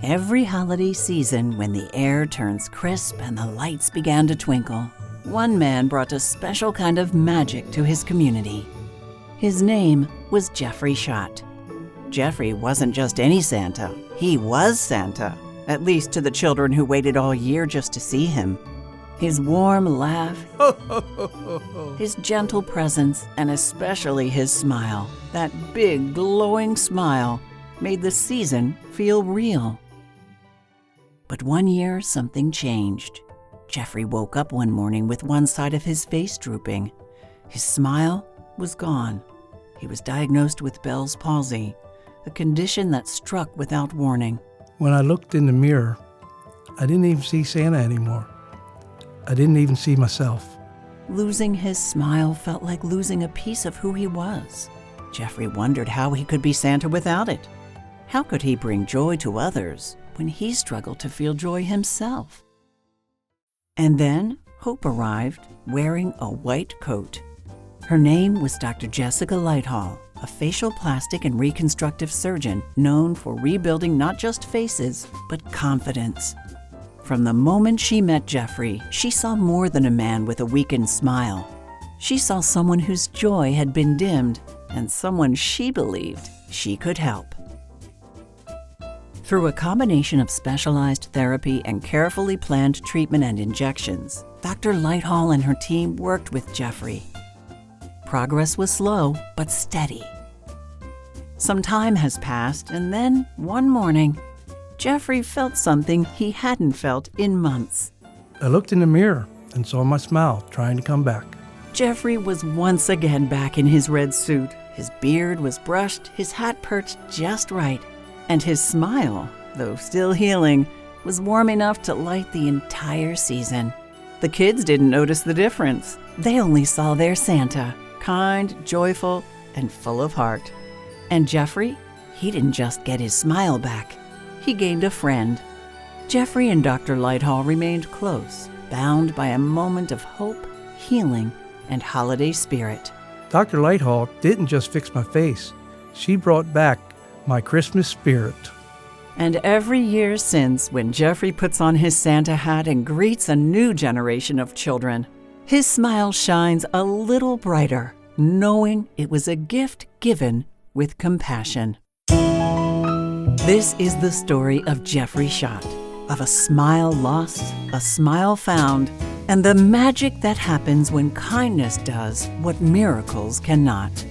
Every holiday season, when the air turns crisp and the lights began to twinkle, one man brought a special kind of magic to his community. His name was Jeffrey Schott. Jeffrey wasn't just any Santa, he was Santa, at least to the children who waited all year just to see him. His warm laugh, his gentle presence, and especially his smile, that big glowing smile, made the season feel real. But one year, something changed. Jeffrey woke up one morning with one side of his face drooping. His smile was gone. He was diagnosed with Bell's palsy, a condition that struck without warning. When I looked in the mirror, I didn't even see Santa anymore. I didn't even see myself. Losing his smile felt like losing a piece of who he was. Jeffrey wondered how he could be Santa without it. How could he bring joy to others when he struggled to feel joy himself? And then Hope arrived wearing a white coat. Her name was Dr. Jessyka Lighthall, a facial plastic and reconstructive surgeon known for rebuilding not just faces, but confidence. From the moment she met Jeffrey, she saw more than a man with a weakened smile. She saw someone whose joy had been dimmed and someone she believed she could help. Through a combination of specialized therapy and carefully planned treatment and injections, Dr. Lighthall and her team worked with Jeffrey. Progress was slow, but steady. Some time has passed, and then, one morning, Jeffrey felt something he hadn't felt in months. I looked in the mirror and saw my smile trying to come back. Jeffrey was once again back in his red suit. His beard was brushed, his hat perched just right, and his smile, though still healing, was warm enough to light the entire season. The kids didn't notice the difference. They only saw their Santa, kind, joyful, and full of heart. And Jeffrey, he didn't just get his smile back. He gained a friend. Jeffrey and Dr. Lighthall remained close, bound by a moment of hope, healing, and holiday spirit. Dr. Lighthall didn't just fix my face. She brought back my Christmas spirit. And every year since, when Jeffrey puts on his Santa hat and greets a new generation of children, his smile shines a little brighter, knowing it was a gift given with compassion. This is the story of Jeffrey Schott, of a smile lost, a smile found, and the magic that happens when kindness does what miracles cannot.